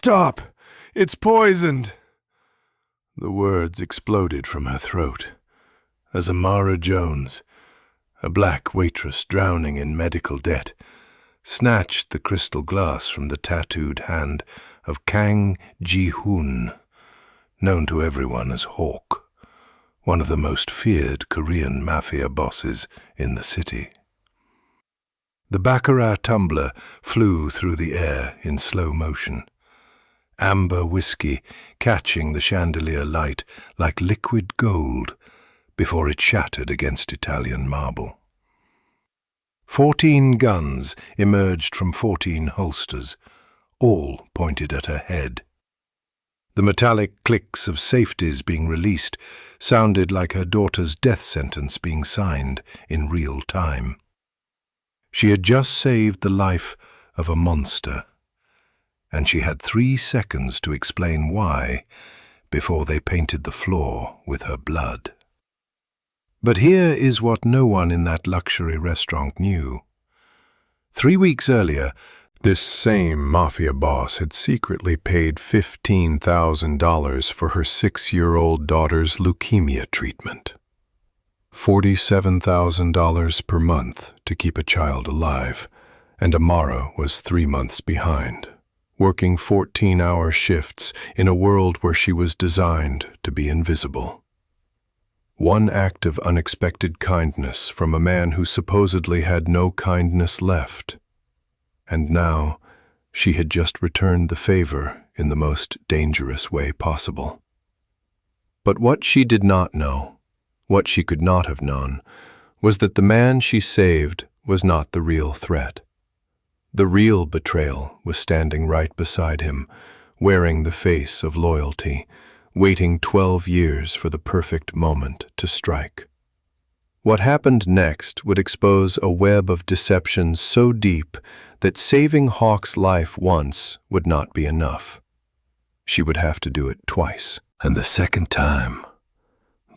Stop! It's poisoned! The words exploded from her throat as Amara Jones, a black waitress drowning in medical debt, snatched the crystal glass from the tattooed hand of Kang Ji-hoon, known to everyone as Hawk, one of the most feared Korean Mafia bosses in the city. The baccarat tumbler flew through the air in slow motion, amber whisky catching the chandelier light like liquid gold before it shattered against Italian marble. 14 guns emerged from 14 holsters, all pointed at her head. The metallic clicks of safeties being released sounded like her daughter's death sentence being signed in real time. She had just saved the life of a monster, and she had 3 seconds to explain why before they painted the floor with her blood. But here is what no one in that luxury restaurant knew. 3 weeks earlier, this same mafia boss had secretly paid $15,000 for her 6-year-old daughter's leukemia treatment. $47,000 per month to keep a child alive, and Amara was 3 months behind, working 14-hour shifts in a world where she was designed to be invisible. One act of unexpected kindness from a man who supposedly had no kindness left. And now, she had just returned the favor in the most dangerous way possible. But what she did not know, what she could not have known, was that the man she saved was not the real threat. The real betrayal was standing right beside him, wearing the face of loyalty, waiting 12 years for the perfect moment to strike. What happened next would expose a web of deception so deep that saving Hawk's life once would not be enough. She would have to do it twice, and the second time,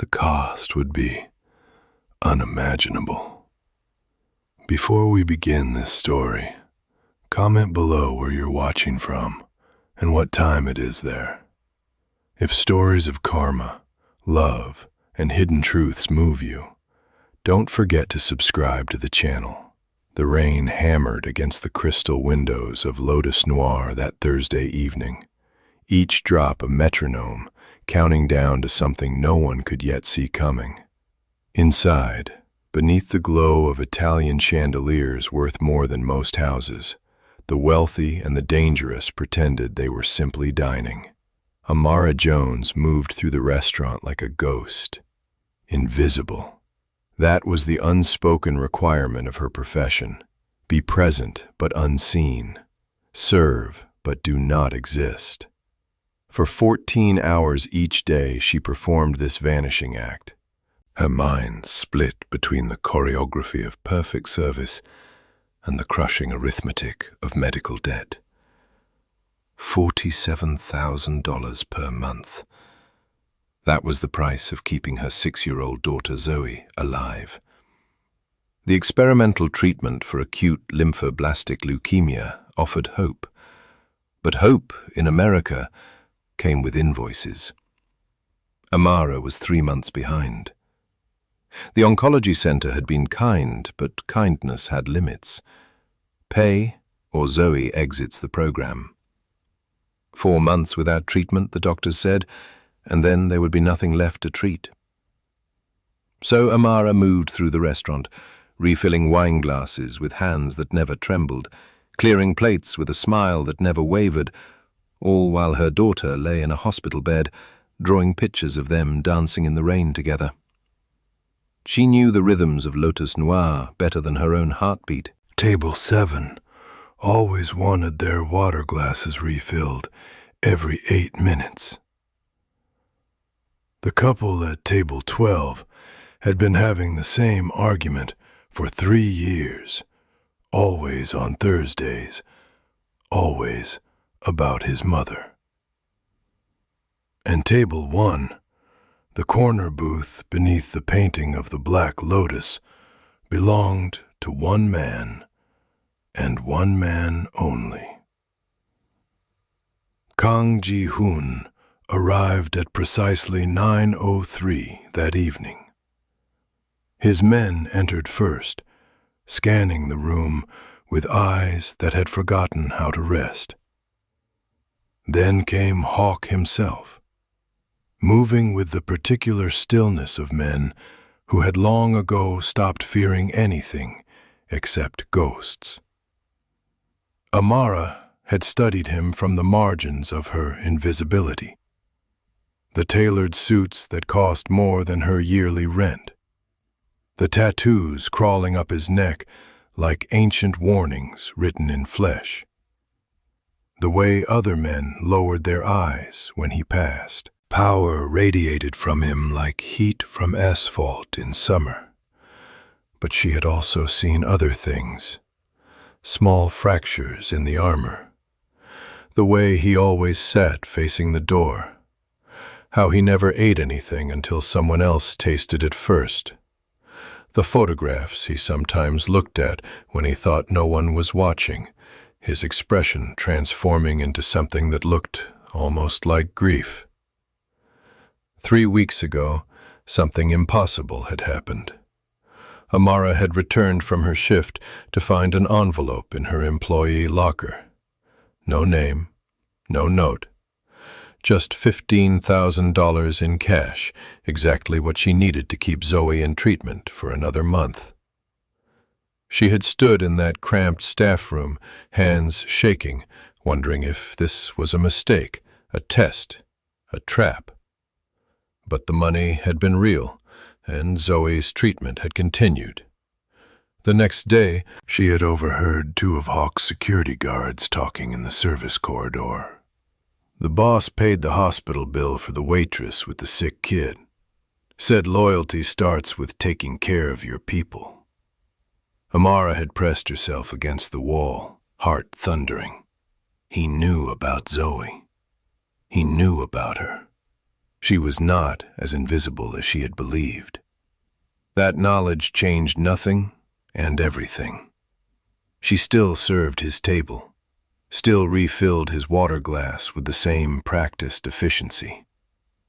the cost would be unimaginable. Before we begin this story, comment below where you're watching from and what time it is there. If stories of karma, love, and hidden truths move you, don't forget to subscribe to the channel. The rain hammered against the crystal windows of Lotus Noir that Thursday evening, each drop a metronome, counting down to something no one could yet see coming. Inside, beneath the glow of Italian chandeliers worth more than most houses, the wealthy and the dangerous pretended they were simply dining. Amara Jones moved through the restaurant like a ghost, invisible. That was the unspoken requirement of her profession. Be present but unseen. Serve but do not exist. For 14 hours each day she performed this vanishing act. Her mind split between the choreography of perfect service and the crushing arithmetic of medical debt. $47,000 per month. That was the price of keeping her 6-year-old daughter Zoe alive. The experimental treatment for acute lymphoblastic leukemia offered hope. But hope in America came with invoices. Amara was 3 months behind. The oncology center had been kind, but kindness had limits. Pay or Zoe exits the program. 4 months without treatment, the doctors said, and then there would be nothing left to treat. So Amara moved through the restaurant, refilling wine glasses with hands that never trembled, clearing plates with a smile that never wavered, all while her daughter lay in a hospital bed, drawing pictures of them dancing in the rain together. She knew the rhythms of Lotus Noir better than her own heartbeat. Table 7 always wanted their water glasses refilled every 8 minutes. The couple at table 12 had been having the same argument for 3 years, always on Thursdays, always about his mother. And table 1, the corner booth beneath the painting of the Black Lotus, belonged to one man and one man only. Kang Ji-hoon arrived at precisely 9:03 that evening. His men entered first, scanning the room with eyes that had forgotten how to rest. Then came Hawk himself, moving with the particular stillness of men who had long ago stopped fearing anything except ghosts. Amara had studied him from the margins of her invisibility. The tailored suits that cost more than her yearly rent. The tattoos crawling up his neck like ancient warnings written in flesh. The way other men lowered their eyes when he passed. Power radiated from him like heat from asphalt in summer. But she had also seen other things. Small fractures in the armor. The way he always sat facing the door. How he never ate anything until someone else tasted it first. The photographs he sometimes looked at when he thought no one was watching, his expression transforming into something that looked almost like grief. 3 weeks ago, something impossible had happened. Amara had returned from her shift to find an envelope in her employee locker. No name, no note. Just $15,000 in cash, exactly what she needed to keep Zoe in treatment for another month. She had stood in that cramped staff room, hands shaking, wondering if this was a mistake, a test, a trap. But the money had been real, and Zoe's treatment had continued. The next day, she had overheard 2 of Hawk's security guards talking in the service corridor. The boss paid the hospital bill for the waitress with the sick kid. Said loyalty starts with taking care of your people. Amara had pressed herself against the wall, heart thundering. He knew about Zoe. He knew about her. She was not as invisible as she had believed. That knowledge changed nothing and everything. She still served his table. Still refilled his water glass with the same practiced efficiency.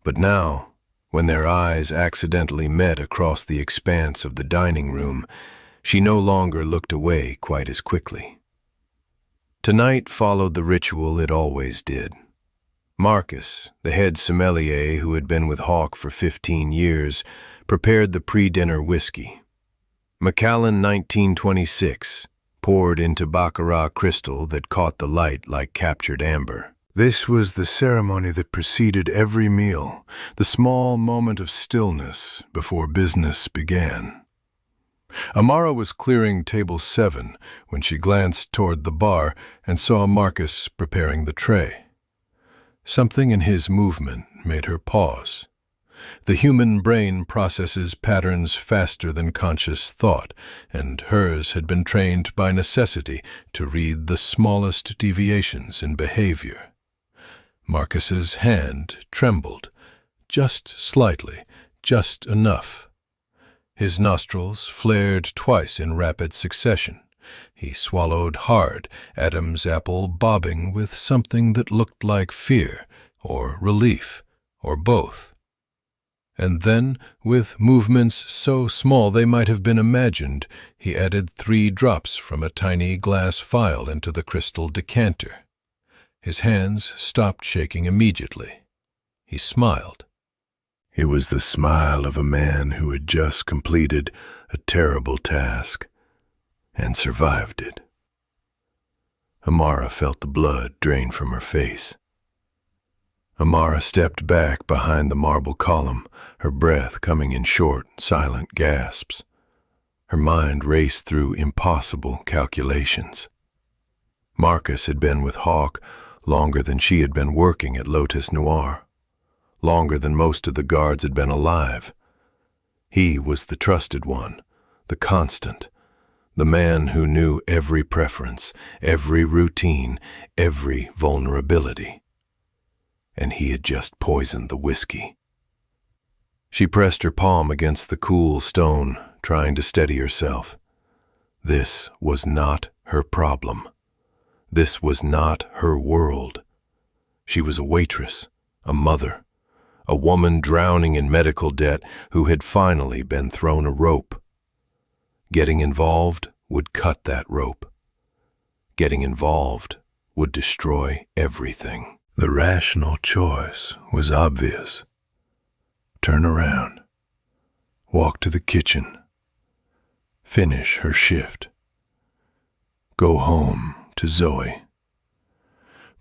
But now, when their eyes accidentally met across the expanse of the dining room, she no longer looked away quite as quickly. Tonight followed the ritual it always did. Marcus, the head sommelier who had been with Hawk for 15 years, prepared the pre-dinner whiskey. Macallan 1926, poured into baccarat crystal that caught the light like captured amber. This was the ceremony that preceded every meal, the small moment of stillness before business began. Amara was clearing table 7 when she glanced toward the bar and saw Marcus preparing the tray. Something in his movement made her pause. The human brain processes patterns faster than conscious thought, and hers had been trained by necessity to read the smallest deviations in behavior. Marcus's hand trembled, just slightly, just enough. His nostrils flared twice in rapid succession. He swallowed hard, Adam's apple bobbing with something that looked like fear, or relief, or both. And then, with movements so small they might have been imagined, he added 3 drops from a tiny glass vial into the crystal decanter. His hands stopped shaking immediately. He smiled. It was the smile of a man who had just completed a terrible task and survived it. Amara felt the blood drain from her face. Amara stepped back behind the marble column, her breath coming in short, silent gasps. Her mind raced through impossible calculations. Marcus had been with Hawk longer than she had been working at Lotus Noir, longer than most of the guards had been alive. He was the trusted one, the constant, the man who knew every preference, every routine, every vulnerability. And he had just poisoned the whiskey. She pressed her palm against the cool stone, trying to steady herself. This was not her problem. This was not her world. She was a waitress, a mother, a woman drowning in medical debt who had finally been thrown a rope. Getting involved would cut that rope. Getting involved would destroy everything. The rational choice was obvious. Turn around, walk to the kitchen, finish her shift, go home to Zoe,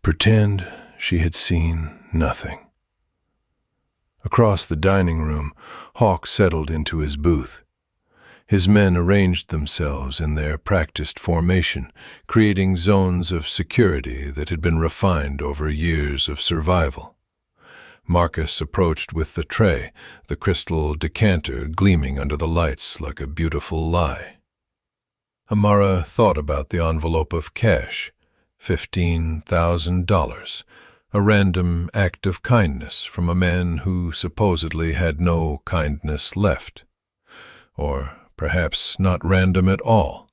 pretend she had seen nothing. Across the dining room, Hawk settled into his booth. His men arranged themselves in their practiced formation, creating zones of security that had been refined over years of survival. Marcus approached with the tray, the crystal decanter gleaming under the lights like a beautiful lie. Amara thought about the envelope of cash, $15,000, a random act of kindness from a man who supposedly had no kindness left. Or perhaps not random at all.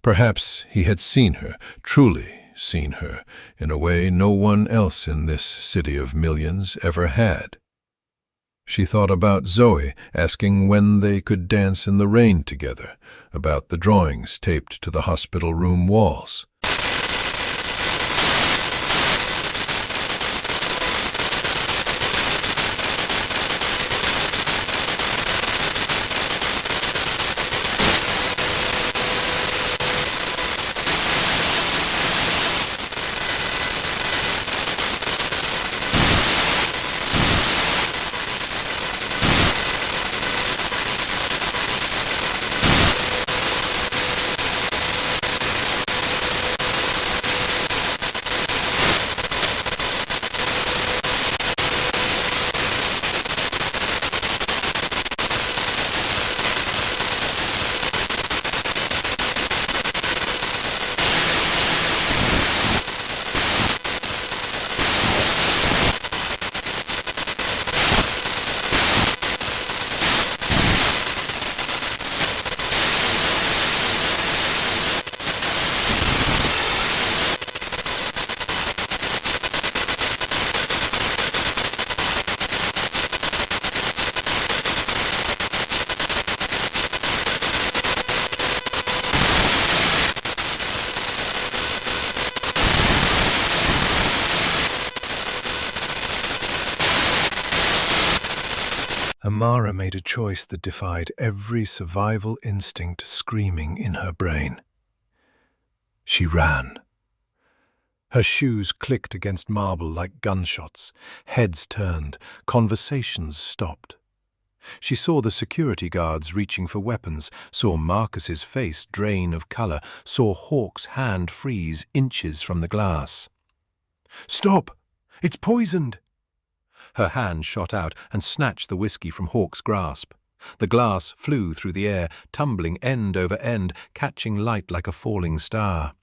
Perhaps he had seen her, truly seen her, in a way no one else in this city of millions ever had. She thought about Zoe, asking when they could dance in the rain together, about the drawings taped to the hospital room walls. Amara made a choice that defied every survival instinct screaming in her brain. She ran. Her shoes clicked against marble like gunshots. Heads turned. Conversations stopped. She saw the security guards reaching for weapons, saw Marcus's face drain of color, saw Hawk's hand freeze inches from the glass. "Stop! It's poisoned!" Her hand shot out and snatched the whisky from Hawk's grasp. The glass flew through the air, tumbling end over end, catching light like a falling star.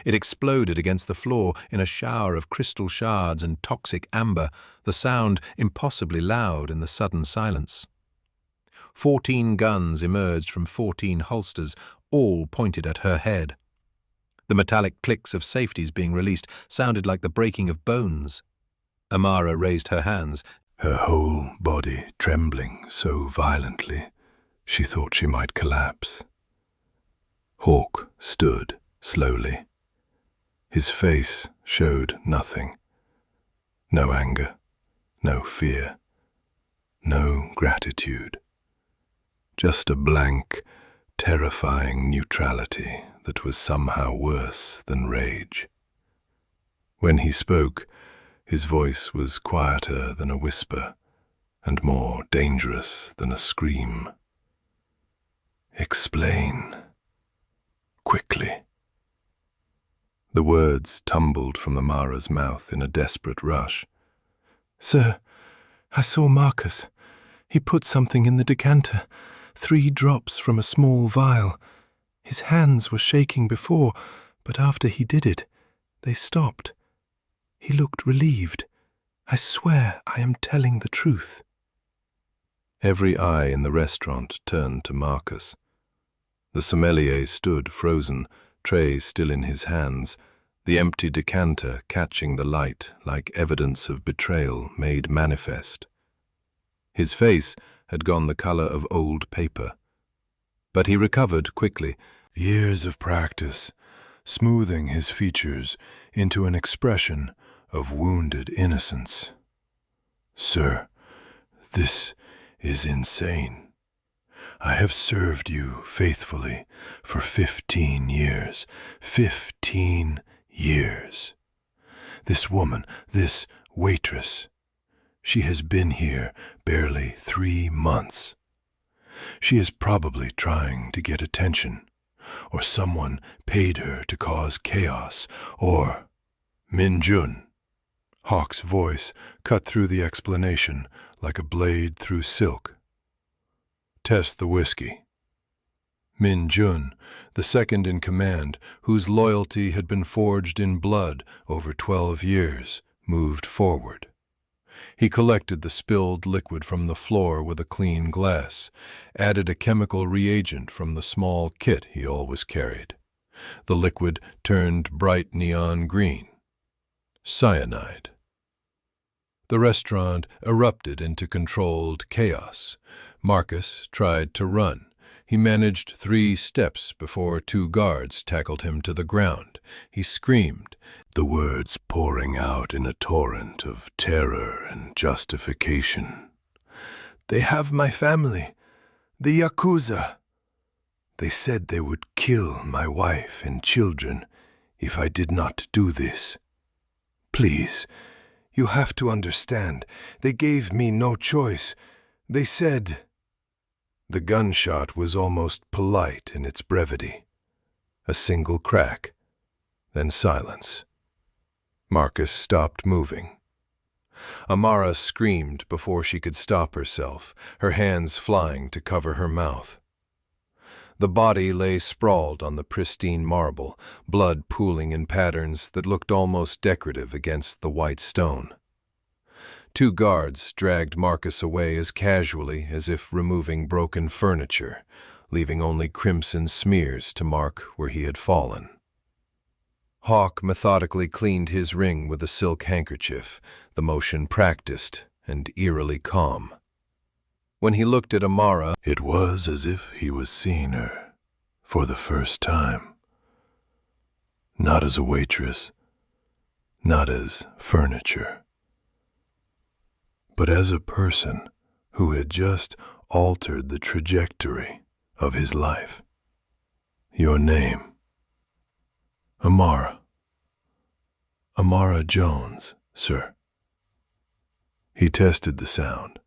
It exploded against the floor in a shower of crystal shards and toxic amber, the sound impossibly loud in the sudden silence. 14 guns emerged from 14 holsters, all pointed at her head. The metallic clicks of safeties being released sounded like the breaking of bones. Amara raised her hands, her whole body trembling so violently she thought she might collapse. Hawk stood slowly. His face showed nothing. No anger, no fear, no gratitude. Just a blank, terrifying neutrality that was somehow worse than rage. When he spoke, his voice was quieter than a whisper and more dangerous than a scream. "Explain. Quickly." The words tumbled from Amara's mouth in a desperate rush. "Sir, I saw Marcus. He put something in the decanter, 3 drops from a small vial. His hands were shaking before, but after he did it, they stopped. He looked relieved. I swear I am telling the truth." Every eye in the restaurant turned to Marcus. The sommelier stood frozen, tray still in his hands, the empty decanter catching the light like evidence of betrayal made manifest. His face had gone the color of old paper, but he recovered quickly. Years of practice, smoothing his features into an expression of wounded innocence. Sir, this is insane. I have served you faithfully for 15 years. 15 years. This woman, this waitress, she has been here barely 3 months. She is probably trying to get attention, or someone paid her to cause chaos, or Min-jun. Hawk's voice cut through the explanation like a blade through silk. Test the whiskey. Min-jun, the second in command, whose loyalty had been forged in blood over 12 years, moved forward. He collected the spilled liquid from the floor with a clean glass, added a chemical reagent from the small kit he always carried. The liquid turned bright neon green. Cyanide. The restaurant erupted into controlled chaos. Marcus tried to run. He managed 3 steps before 2 guards tackled him to the ground. He screamed, the words pouring out in a torrent of terror and justification. They have my family, the Yakuza. They said they would kill my wife and children if I did not do this. Please, you have to understand, they gave me no choice. They said... The gunshot was almost polite in its brevity. A single crack, then silence. Marcus stopped moving. Amara screamed before she could stop herself, her hands flying to cover her mouth. The body lay sprawled on the pristine marble, blood pooling in patterns that looked almost decorative against the white stone. 2 guards dragged Marcus away as casually as if removing broken furniture, leaving only crimson smears to mark where he had fallen. Hawk methodically cleaned his ring with a silk handkerchief, the motion practiced and eerily calm. When he looked at Amara, it was as if he was seeing her for the first time. Not as a waitress, not as furniture, but as a person who had just altered the trajectory of his life. Your name? Amara. Amara Jones, sir. He tested the sound,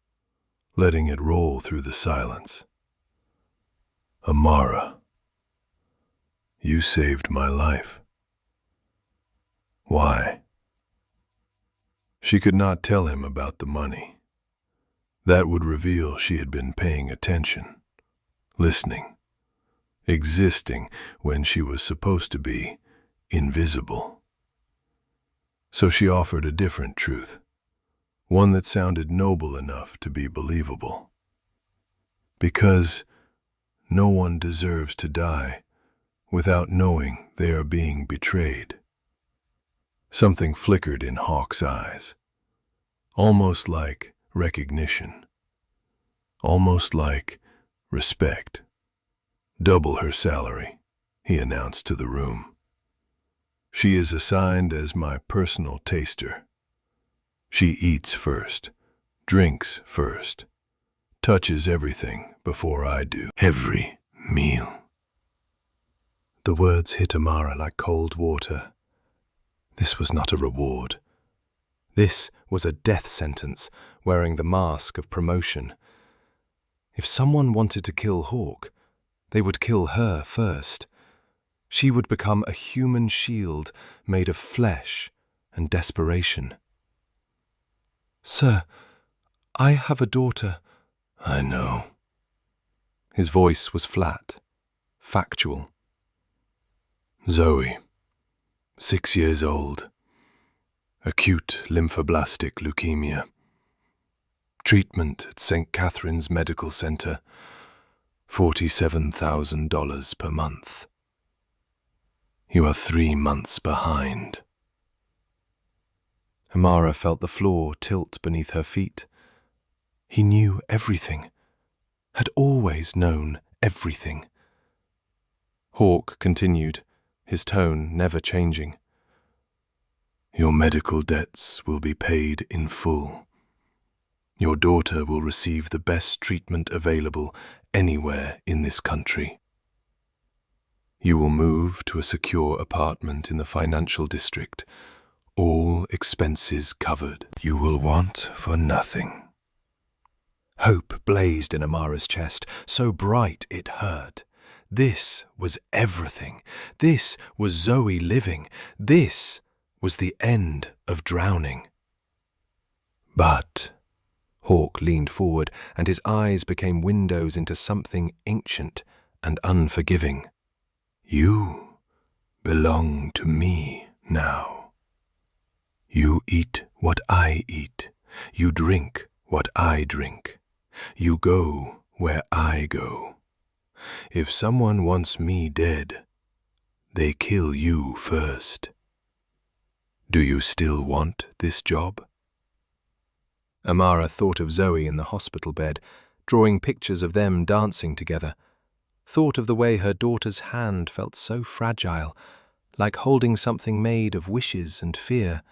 letting it roll through the silence. Amara, you saved my life. Why? She could not tell him about the money. That would reveal she had been paying attention, listening, existing when she was supposed to be invisible. So she offered a different truth, one that sounded noble enough to be believable. Because no one deserves to die without knowing they are being betrayed. Something flickered in Hawk's eyes, almost like recognition, almost like respect. Double her salary, he announced to the room. She is assigned as my personal taster. She eats first, drinks first, touches everything before I do. Every meal. The words hit Amara like cold water. This was not a reward. This was a death sentence wearing the mask of promotion. If someone wanted to kill Hawk, they would kill her first. She would become a human shield made of flesh and desperation. Sir, I have a daughter. I know. His voice was flat, factual. Zoe. 6 years old. Acute lymphoblastic leukemia. Treatment at St. Catherine's Medical Center. $47,000 per month. You are 3 months behind. Amara felt the floor tilt beneath her feet. He knew everything, had always known everything. Hawk continued, his tone never changing. Your medical debts will be paid in full. Your daughter will receive the best treatment available anywhere in this country. You will move to a secure apartment in the financial district, all expenses covered. You will want for nothing. Hope blazed in Amara's chest, so bright it hurt. This was everything. This was Zoe living. This was the end of drowning. But Hawk leaned forward, and his eyes became windows into something ancient and unforgiving. you belong to me now. You eat what I eat. You drink what I drink. You go where I go. If someone wants me dead, they kill you first. Do you still want this job? Amara thought of Zoe in the hospital bed, drawing pictures of them dancing together. Thought of the way her daughter's hand felt so fragile, like holding something made of wishes and fear.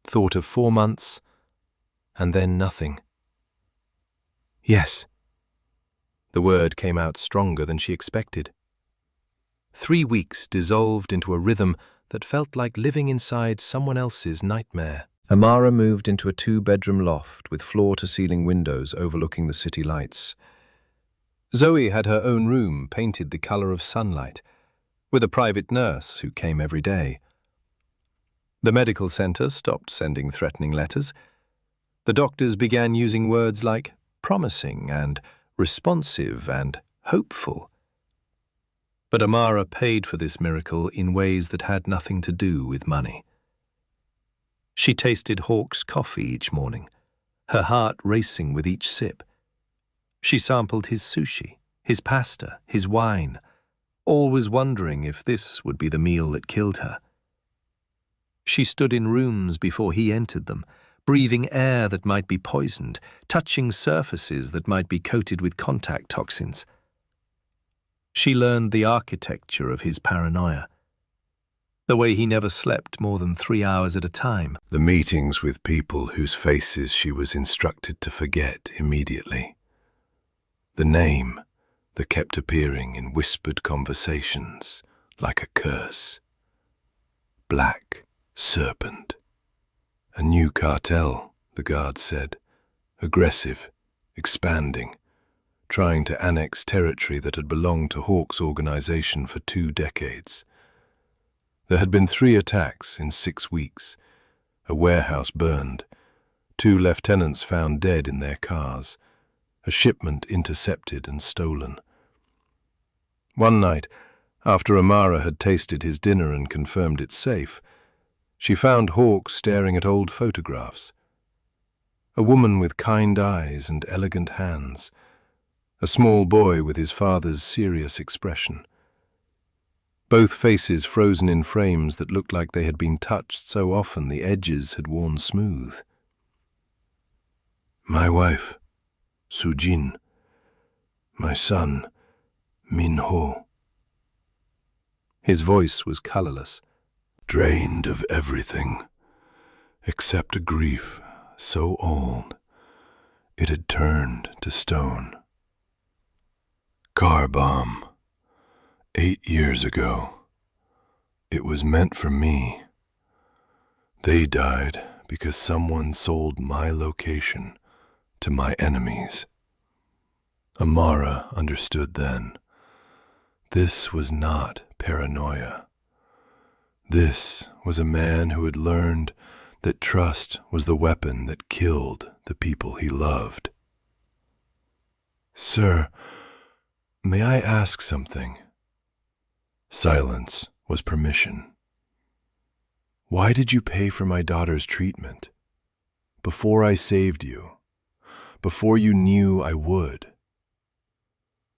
Thought of 4 months, and then nothing. Yes. The word came out stronger than she expected. 3 weeks dissolved into a rhythm that felt like living inside someone else's nightmare. Amara moved into a 2-bedroom loft with floor-to-ceiling windows overlooking the city lights. Zoe had her own room painted the color of sunlight, with a private nurse who came every day. The medical center stopped sending threatening letters. The doctors began using words like promising and responsive and hopeful. But Amara paid for this miracle in ways that had nothing to do with money. She tasted Hawk's coffee each morning, her heart racing with each sip. She sampled his sushi, his pasta, his wine, always wondering if this would be the meal that killed her. She stood in rooms before he entered them, breathing air that might be poisoned, touching surfaces that might be coated with contact toxins. She learned the architecture of his paranoia, the way he never slept more than 3 hours at a time. The meetings with people whose faces she was instructed to forget immediately. The name that kept appearing in whispered conversations like a curse. Black Serpent. A new cartel, the guards said. Aggressive, expanding, trying to annex territory that had belonged to Hawk's organization for 2 decades. There had been 3 attacks in 6 weeks. A warehouse burned, 2 lieutenants found dead in their cars, a shipment intercepted and stolen. One night, after Amara had tasted his dinner and confirmed it safe, she found Hawk staring at old photographs. A woman with kind eyes and elegant hands, a small boy with his father's serious expression. Both faces frozen in frames that looked like they had been touched so often the edges had worn smooth. My wife, Sujin. My son, Min-ho. His voice was colorless. Drained of everything, except a grief so old it had turned to stone. Car bomb. 8 years ago. It was meant for me. They died because someone sold my location to my enemies. Amara understood then. This was not paranoia. This was a man who had learned that trust was the weapon that killed the people he loved. Sir, may I ask something? Silence was permission. Why did you pay for my daughter's treatment? Before I saved you, before you knew I would.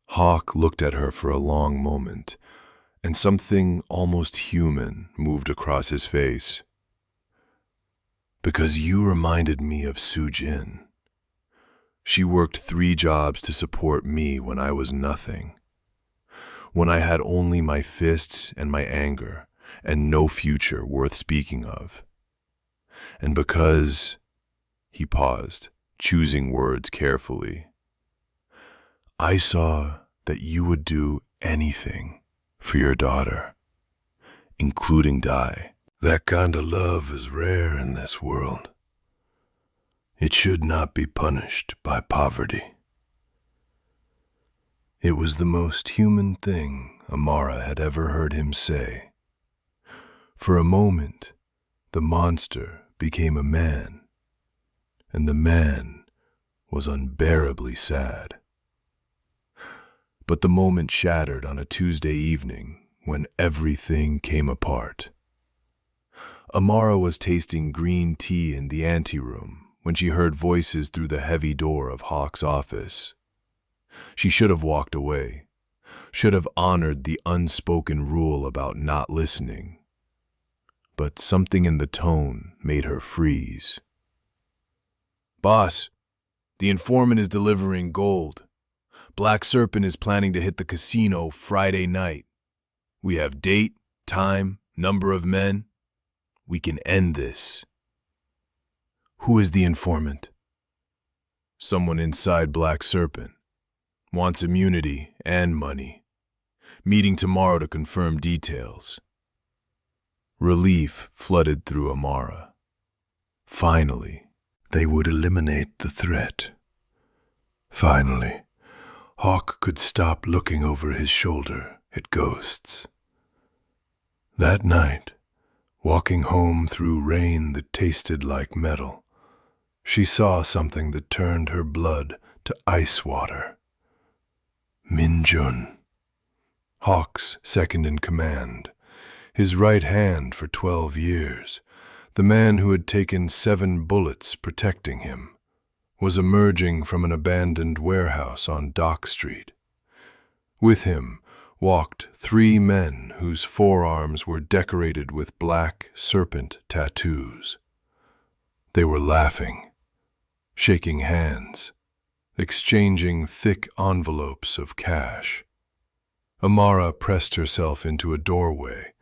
Hawk looked at her for a long moment, and something almost human moved across his face. Because you reminded me of Soo-jin. She worked 3 jobs to support me when I was nothing, when I had only my fists and my anger, and no future worth speaking of. And because, he paused, choosing words carefully, I saw that you would do anything for your daughter, including die. That kind of love is rare in this world. It should not be punished by poverty. It was the most human thing Amara had ever heard him say. For a moment, the monster became a man, and the man was unbearably sad. But the moment shattered on a Tuesday evening when everything came apart. Amara was tasting green tea in the anteroom when she heard voices through the heavy door of Hawk's office. She should have walked away, should have honored the unspoken rule about not listening. But something in the tone made her freeze. Boss, the informant is delivering gold. Black Serpent is planning to hit the casino Friday night. We have date, time, number of men. We can end this. Who is the informant? Someone inside Black Serpent. Wants immunity and money. Meeting tomorrow to confirm details. Relief flooded through Amara. Finally, they would eliminate the threat. Finally, Hawk could stop looking over his shoulder at ghosts. That night, walking home through rain that tasted like metal, she saw something that turned her blood to ice water. Min-jun, Hawk's second in command, his right hand for 12 years, the man who had taken 7 bullets protecting him, was emerging from an abandoned warehouse on Dock Street. With him walked 3 men whose forearms were decorated with black serpent tattoos. They were laughing, shaking hands, exchanging thick envelopes of cash. Amara pressed herself into a doorway,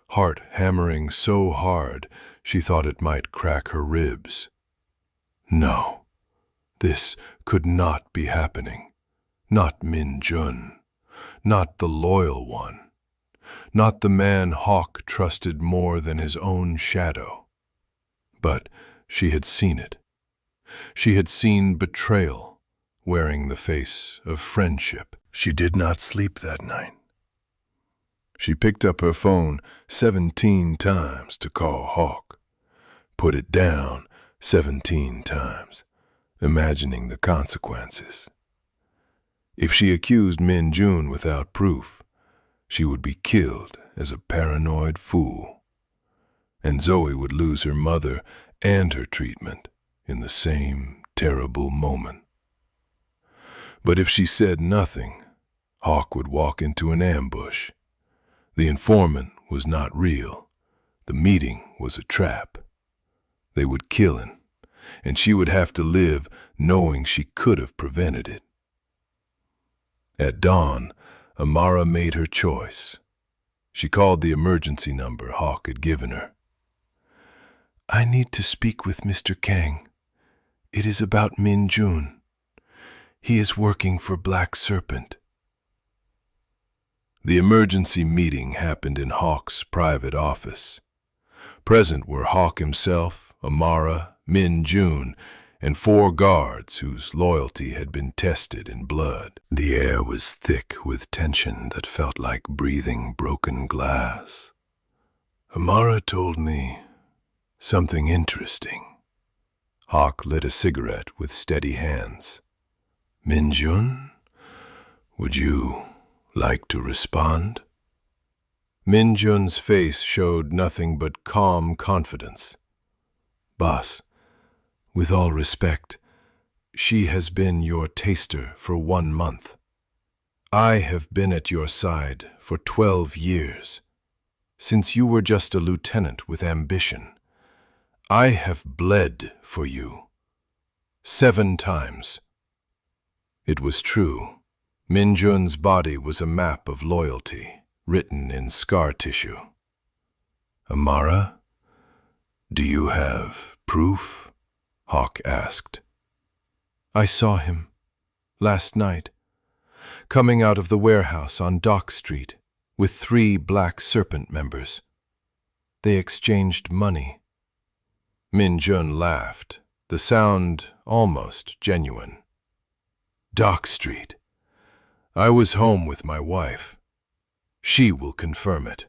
heart hammering so hard she thought it might crack her ribs. No, this could not be happening. Not Min-jun, not the loyal one, not the man Hawk trusted more than his own shadow. But she had seen it. She had seen betrayal wearing the face of friendship. She did not sleep that night. She picked up her phone 17 times to call Hawk, put it down 17 times, imagining the consequences. If she accused Min-jun without proof, she would be killed as a paranoid fool, and Zoe would lose her mother and her treatment in the same terrible moment. But if she said nothing, Hawk would walk into an ambush. The informant was not real. The meeting was a trap. They would kill him, and she would have to live knowing she could have prevented it. At dawn, Amara made her choice. She called the emergency number Hawk had given her. I need to speak with Mr. Kang. It is about Min-jun. He is working for Black Serpent. The emergency meeting happened in Hawk's private office. Present were Hawk himself, Amara, Min-jun, and 4 guards whose loyalty had been tested in blood. The air was thick with tension that felt like breathing broken glass. Amara told me something interesting. Hawk lit a cigarette with steady hands. Min-jun, would you like to respond? Min-jun's face showed nothing but calm confidence. Boss, with all respect, she has been your taster for 1 month. I have been at your side for 12 years, since you were just a lieutenant with ambition. I have bled for you 7 times. It was true. Min Jun's body was a map of loyalty, written in scar tissue. Amara, do you have proof? Hawk asked. I saw him, last night, coming out of the warehouse on Dock Street with 3 Black Serpent members. They exchanged money. Min Jun laughed, the sound almost genuine. Dock Street. I was home with my wife. She will confirm it.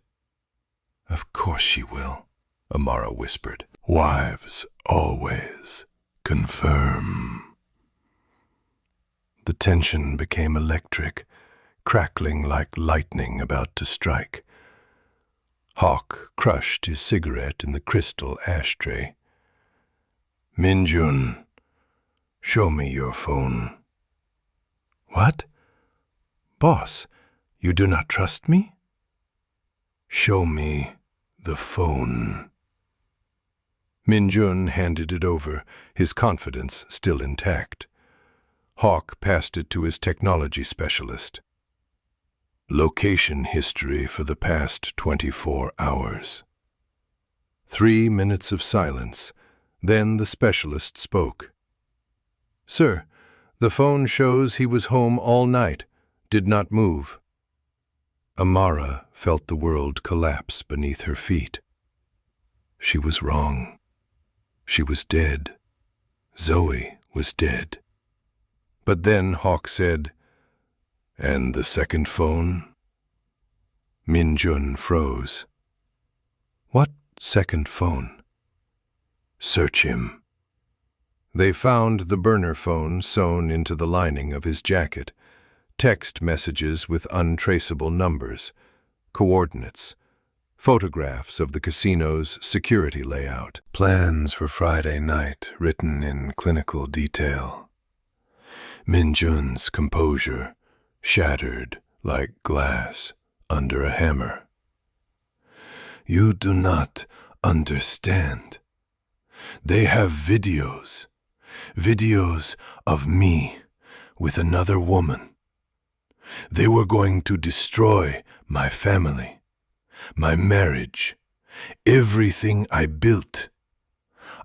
Of course she will, Amara whispered. Wives always confirm. The tension became electric, crackling like lightning about to strike. Hawk crushed his cigarette in the crystal ashtray. Min Jun, show me your phone. What? Boss, you do not trust me? Show me the phone. Min Jun handed it over, his confidence still intact. Hawk passed it to his technology specialist. Location history for the past 24 hours. 3 minutes of silence. Then the specialist spoke. Sir, the phone shows he was home all night, did not move. Amara felt the world collapse beneath her feet. She was wrong. She was dead. Zoe was dead. But then Hawk said, and the second phone? Min Jun froze. What second phone? Search him. They found the burner phone sewn into the lining of his jacket, text messages with untraceable numbers, coordinates, photographs of the casino's security layout, plans for Friday night written in clinical detail. Min Jun's composure shattered like glass under a hammer. You do not understand. They have videos of me with another woman. They were going to destroy my family, my marriage, everything I built.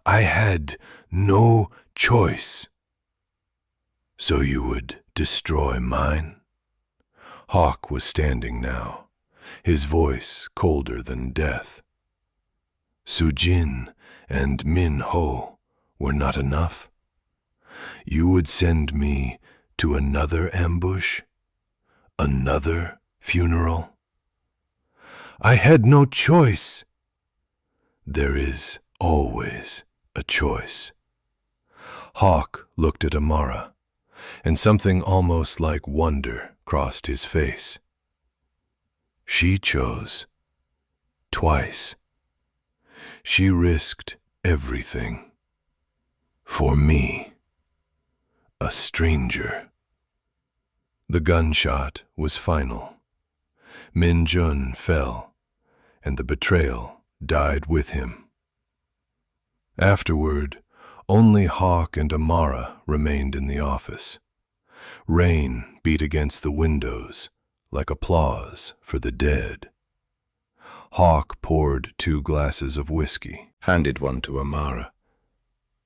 I had no choice. So you would destroy mine? Hawk was standing now, his voice colder than death. Sujin and Min Ho were not enough? You would send me to another ambush? Another funeral? I had no choice. There is always a choice. Hawk looked at Amara, and something almost like wonder crossed his face. She chose. Twice. She risked everything. For me. A stranger. The gunshot was final. Min Jun fell, and the betrayal died with him. Afterward, only Hawk and Amara remained in the office. Rain beat against the windows like applause for the dead. Hawk poured 2 glasses of whisky, handed one to Amara.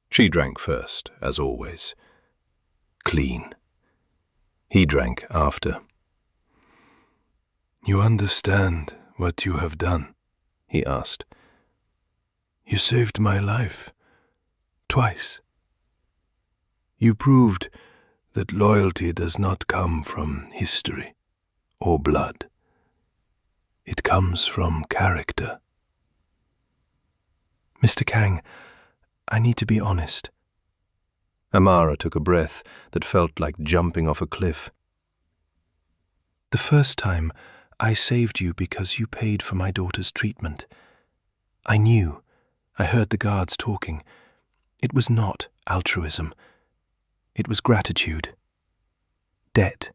She drank first, as always. Clean. He drank after. You understand what you have done? He asked. You saved my life. Twice. You proved that loyalty does not come from history or blood. It comes from character. Mr. Kang, I need to be honest. Amara took a breath that felt like jumping off a cliff. The first time, I saved you because you paid for my daughter's treatment. I knew. I heard the guards talking. It was not altruism. It was gratitude. Debt.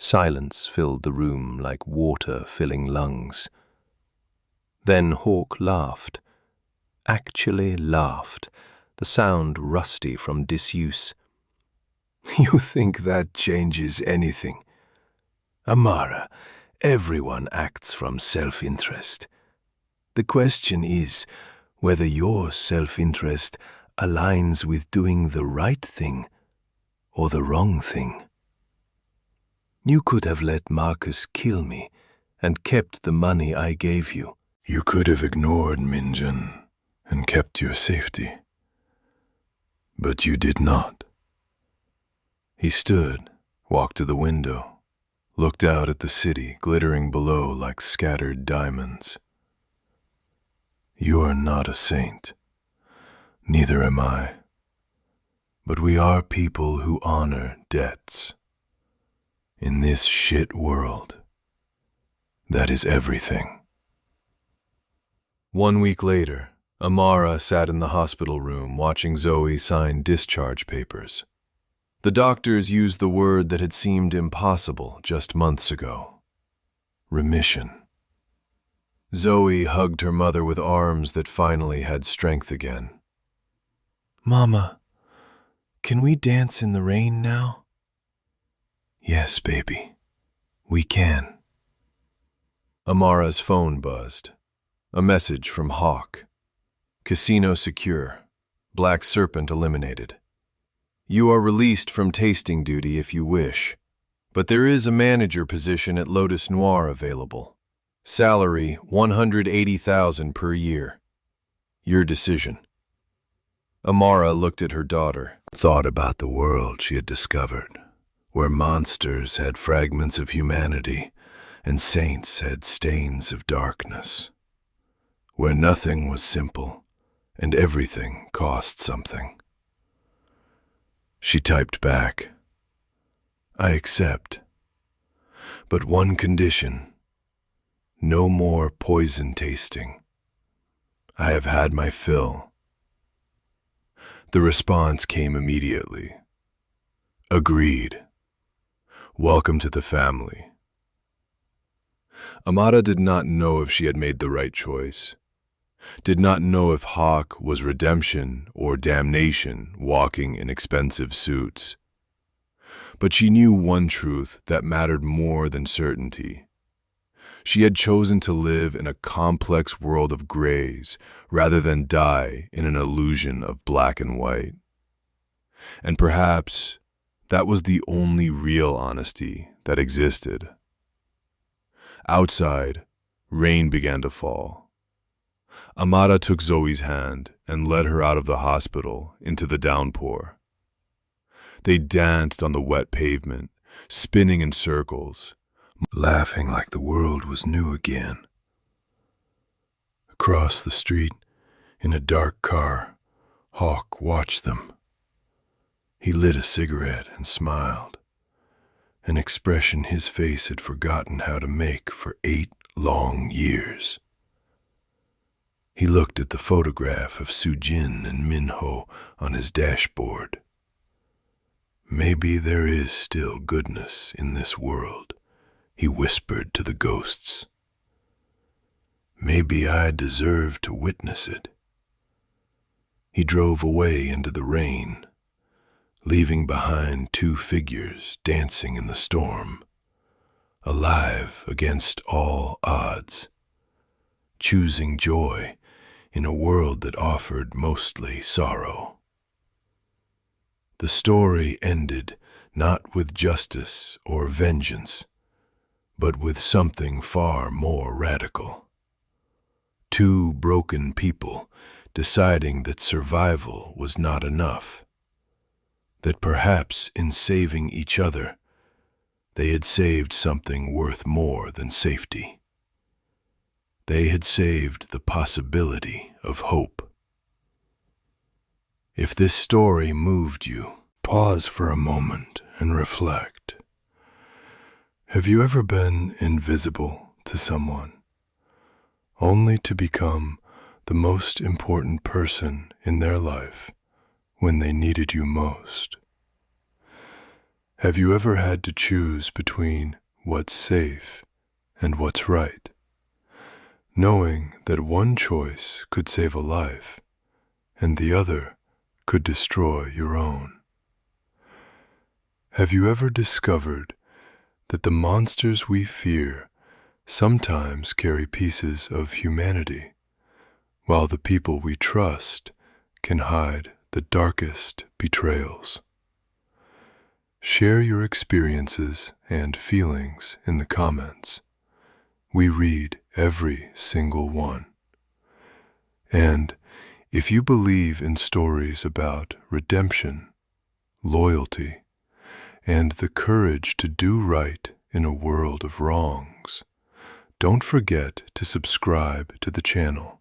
Silence filled the room like water filling lungs. Then Hawk laughed. Actually laughed, the sound rusty from disuse. You think that changes anything? Amara, everyone acts from self-interest. The question is whether your self-interest aligns with doing the right thing or the wrong thing. You could have let Marcus kill me and kept the money I gave you. You could have ignored Minjun and kept your safety. But you did not. He stood, walked to the window, looked out at the city glittering below like scattered diamonds. You are not a saint. Neither am I. But we are people who honor debts. In this shit world, that is everything. 1 week later, Amara sat in the hospital room watching Zoe sign discharge papers. The doctors used the word that had seemed impossible just months ago: remission. Zoe hugged her mother with arms that finally had strength again. Mama, can we dance in the rain now? Yes, baby, we can. Amara's phone buzzed. A message from Hawk. Casino secure. Black Serpent eliminated. You are released from tasting duty if you wish, but there is a manager position at Lotus Noir available. Salary $180,000 per year. Your decision. Amara looked at her daughter, thought about the world she had discovered, where monsters had fragments of humanity and saints had stains of darkness, where nothing was simple and everything cost something. She typed back, I accept, but one condition: no more poison tasting. I have had my fill. The response came immediately. Agreed. Welcome to the family. Amara did not know if she had made the right choice, did not know if Hawk was redemption or damnation walking in expensive suits. But she knew one truth that mattered more than certainty. She had chosen to live in a complex world of grays rather than die in an illusion of black and white. And perhaps that was the only real honesty that existed. Outside, rain began to fall. Amara took Zoe's hand and led her out of the hospital into the downpour. They danced on the wet pavement, spinning in circles, laughing like the world was new again. Across the street, in a dark car, Hawk watched them. He lit a cigarette and smiled, an expression his face had forgotten how to make for 8 long years. He looked at the photograph of Soo-jin and Min-ho on his dashboard. Maybe there is still goodness in this world, he whispered to the ghosts. Maybe I deserve to witness it. He drove away into the rain, leaving behind 2 figures dancing in the storm, alive against all odds, choosing joy in a world that offered mostly sorrow. The story ended not with justice or vengeance, but with something far more radical. 2 broken people deciding that survival was not enough, that perhaps in saving each other, they had saved something worth more than safety. They had saved the possibility of hope. If this story moved you, pause for a moment and reflect. Have you ever been invisible to someone, only to become the most important person in their life when they needed you most? Have you ever had to choose between what's safe and what's right, knowing that one choice could save a life and the other could destroy your own? Have you ever discovered that the monsters we fear sometimes carry pieces of humanity, while the people we trust can hide the darkest betrayals? Share your experiences and feelings in the comments. We read every single one. And if you believe in stories about redemption, loyalty, and the courage to do right in a world of wrongs, don't forget to subscribe to the channel.